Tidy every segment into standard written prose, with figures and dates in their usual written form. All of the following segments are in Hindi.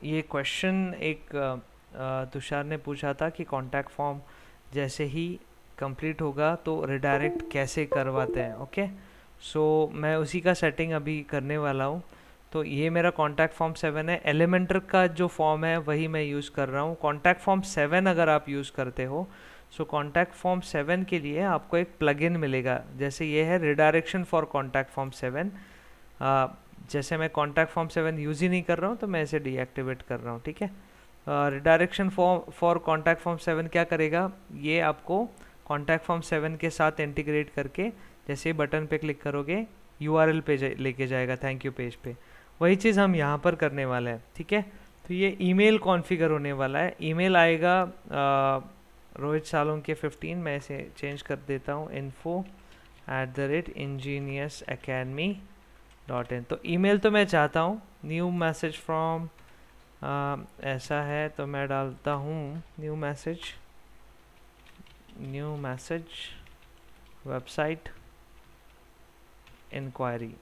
ये क्वेश्चन एक तुषार ने पूछा था कि कॉन्टैक्ट फॉर्म जैसे ही कंप्लीट होगा तो रिडायरेक्ट कैसे करवाते हैं। ओके, मैं उसी का सेटिंग अभी करने वाला हूँ। तो ये मेरा कॉन्टैक्ट फॉर्म 7 है। एलिमेंटर का जो फॉर्म है वही मैं यूज़ कर रहा हूँ। कॉन्टैक्ट फॉर्म 7 अगर आप यूज़ करते हो, कॉन्टैक्ट फॉर्म 7 के लिए आपको एक प्लगइन मिलेगा। जैसे ये है रिडायरेक्शन फॉर कॉन्टैक्ट फॉर्म 7। जैसे मैं कॉन्टैक्ट फॉर्म 7 यूज़ ही नहीं कर रहा हूँ तो मैं इसे डीएक्टिवेट कर रहा हूँ। ठीक है, रिडायरेक्शन फॉर कॉन्टैक्ट फॉर्म 7 क्या करेगा, ये आपको कॉन्टैक्ट फॉर्म 7 के साथ इंटीग्रेट करके जैसे ही बटन पे क्लिक करोगे यूआरएल पे लेके जाएगा, थैंक यू पेज पे। वही चीज़ हम यहाँ पर करने वाले हैं। ठीक है, तो ये ईमेल कॉन्फ़िगर होने वाला है। ईमेल आएगा रोहित सालोंके 15, मैं इसे चेंज कर देता हूँ, info@ingeniusacademy.in। तो ईमेल तो मैं चाहता हूँ न्यू मैसेज फ्रॉम, ऐसा है तो मैं डालता हूँ new message website inquiry.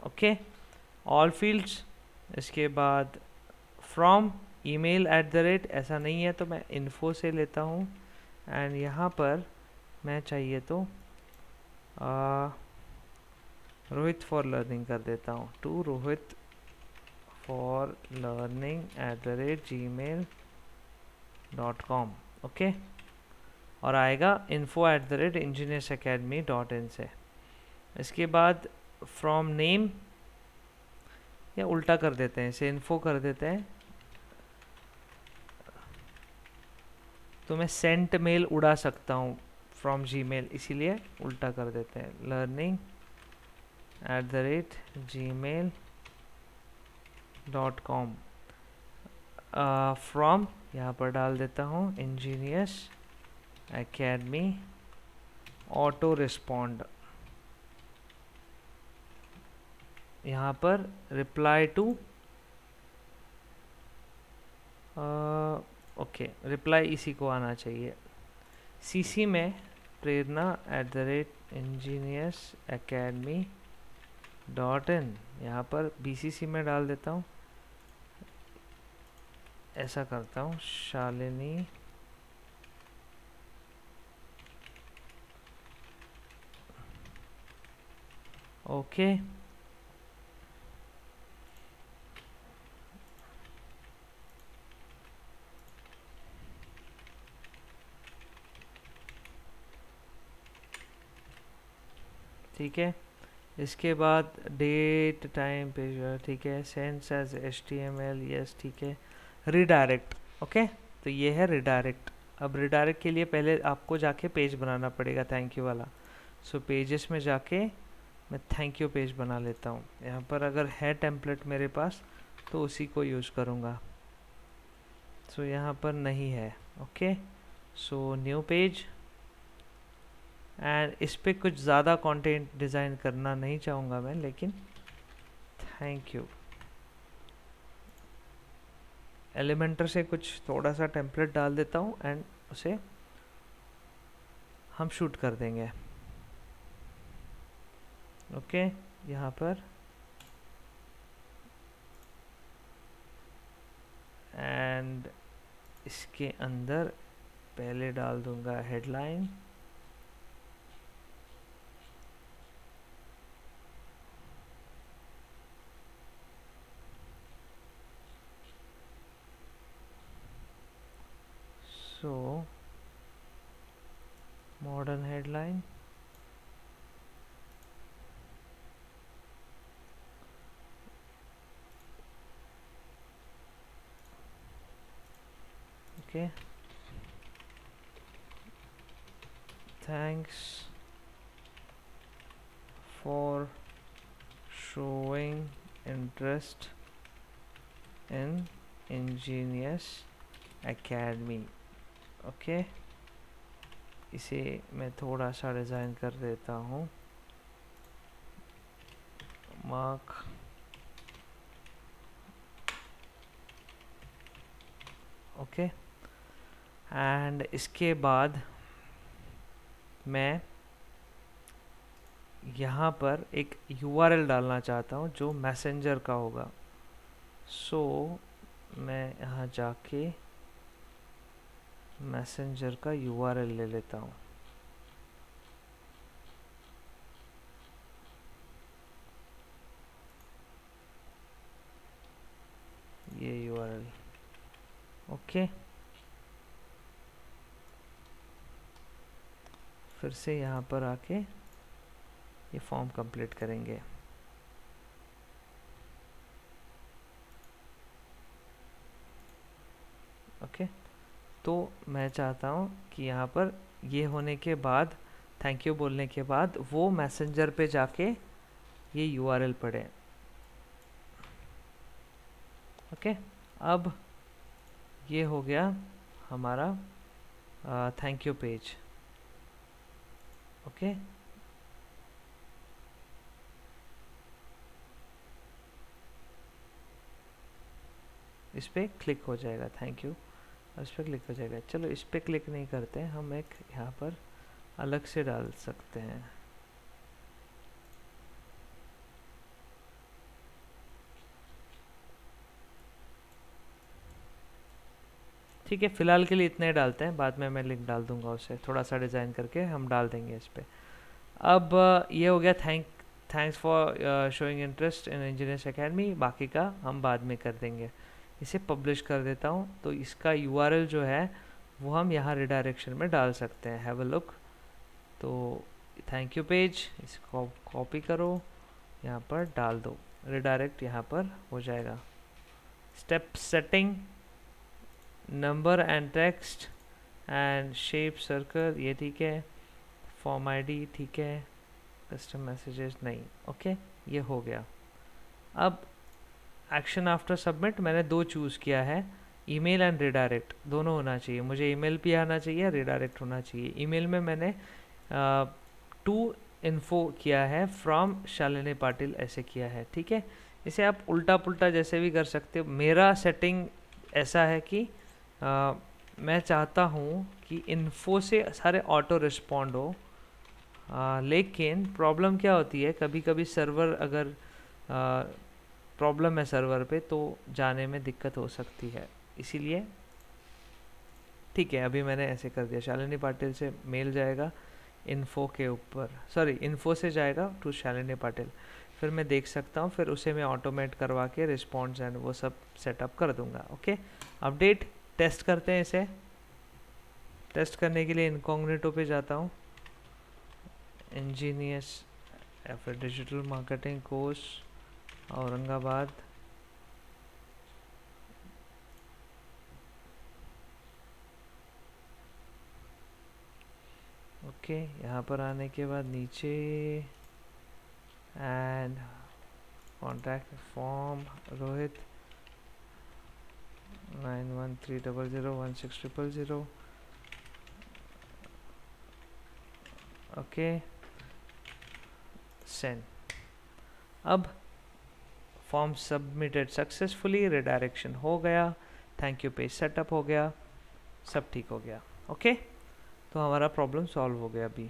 Okay, all fields. इसके बाद फ्रॉम email@, ऐसा नहीं है तो मैं इन्फो से लेता हूँ। एंड यहाँ पर मैं चाहिए तो रोहित फॉर लर्निंग कर देता हूँ, to Rohit for learning @gmail.com। Okay, और आएगा info@ingeniusacademy.in से। इसके बाद फ्रॉम नेम, या उल्टा कर देते हैं, इसे इन्फो कर देते हैं, तो मैं सेंट मेल उड़ा सकता हूँ फ्रॉम जीमेल, इसीलिए उल्टा कर देते हैं, learning@gmail.com। फ्रॉम यहाँ पर डाल देता हूँ इंजीनियर्स एकेडमी ऑटो रिस्पॉन्ड। यहाँ पर रिप्लाई टू, ओके, रिप्लाई इसी को आना चाहिए। सीसी में प्रेरणा @engineersacademy.in, यहाँ पर बीसीसी में डाल देता हूँ, ऐसा करता हूँ, शालिनी ओके। ठीक है, इसके बाद डेट टाइम पे, ठीक है, सेंस एज HTML, यस, ठीक है। रिडायरेक्ट, ओके, तो ये है रिडायरेक्ट। अब रिडायरेक्ट के लिए पहले आपको जाके पेज बनाना पड़ेगा, थैंक यू वाला। पेजेस में जाके मैं थैंक यू पेज बना लेता हूँ। यहाँ पर अगर है टेम्पलेट मेरे पास तो उसी को यूज़ करूँगा। यहाँ पर नहीं है। ओके, न्यू पेज, एंड इस पर कुछ ज़्यादा कंटेंट डिज़ाइन करना नहीं चाहूँगा मैं, लेकिन थैंक यू एलिमेंटर से कुछ थोड़ा सा टेम्पलेट डाल देता हूँ एंड उसे हम शूट कर देंगे। ओके, यहाँ पर एंड इसके अंदर पहले डाल दूंगा headline, modern headline, okay, thanks for showing interest in Ingenious Academy। Okay, इसे मैं थोड़ा सा डिज़ाइन कर देता हूँ, मार्क, ओके। एंड इसके बाद मैं यहाँ पर एक URL डालना चाहता हूँ जो मैसेंजर का होगा। सो मैं यहाँ जाके मैसेंजर का यूआरएल ले लेता हूँ। ये यूआरएल, ओके। फिर से यहाँ पर आके ये फॉर्म कंप्लीट करेंगे। ओके, तो मैं चाहता हूँ कि यहाँ पर ये होने के बाद, थैंक यू बोलने के बाद, वो मैसेंजर पे जाके ये यूआरएल पढ़े। ओके, अब ये हो गया हमारा थैंक यू पेज। ओके, इस पर क्लिक हो जाएगा, थैंक यू, इस पर क्लिक हो जाएगा। चलो इस पर क्लिक नहीं करते हैं, हम एक यहाँ पर अलग से डाल सकते हैं। ठीक है, फिलहाल के लिए इतने ही डालते हैं, बाद में मैं लिंक डाल दूंगा, उसे थोड़ा सा डिज़ाइन करके हम डाल देंगे इस पर। अब ये हो गया thanks for showing interest in engineers academy, बाकी का हम बाद में कर देंगे। इसे पब्लिश कर देता हूँ, तो इसका यूआरएल जो है वो हम यहाँ रिडायरेक्शन में डाल सकते हैं, हैव अ लुक। तो थैंक यू पेज, इसको कॉपी करो, यहाँ पर डाल दो, रिडायरेक्ट यहाँ पर हो जाएगा। Step setting, number and text and shape circle, ये ठीक है। फॉर्म आईडी ठीक है, कस्टम मैसेजेस नहीं, ओके, ये हो गया। अब एक्शन आफ्टर सबमिट मैंने दो चूज़ किया है, ईमेल एंड रिडायरेक्ट, दोनों होना चाहिए। मुझे ईमेल भी आना चाहिए, रिडायरेक्ट होना चाहिए। ईमेल में मैंने टू इन्फो किया है, फ्रॉम शालिनी पाटिल ऐसे किया है, ठीक है। इसे आप उल्टा पुल्टा जैसे भी कर सकते हो। मेरा सेटिंग ऐसा है कि मैं चाहता हूँ कि इन्फो से सारे ऑटो रिस्पॉन्ड हो, लेकिन प्रॉब्लम क्या होती है, कभी कभी सर्वर अगर प्रॉब्लम है सर्वर पे, तो जाने में दिक्कत हो सकती है, इसीलिए ठीक है अभी मैंने ऐसे कर दिया। शालिनी पाटिल से मेल जाएगा इन्फो के ऊपर, सॉरी इन्फो से जाएगा टू शालिनी पाटिल, फिर मैं देख सकता हूँ, फिर उसे मैं ऑटोमेट करवा के रिस्पॉन्स एंड वो सब सेटअप कर दूंगा। ओके, अपडेट टेस्ट करते हैं। इसे टेस्ट करने के लिए इनकॉग्निटो पे जाता हूँ, इंजीनियर्स या फिर digital marketing course Aurangabad, okay. यहाँ पर आने के बाद नीचे and contact form Rohit 9130016000, okay, send. अब फॉर्म सबमिटेड सक्सेसफुली, रिडायरेक्शन हो गया, थैंक यू पेज सेटअप हो गया, सब ठीक हो गया। ओके, तो हमारा प्रॉब्लम सॉल्व हो गया अभी।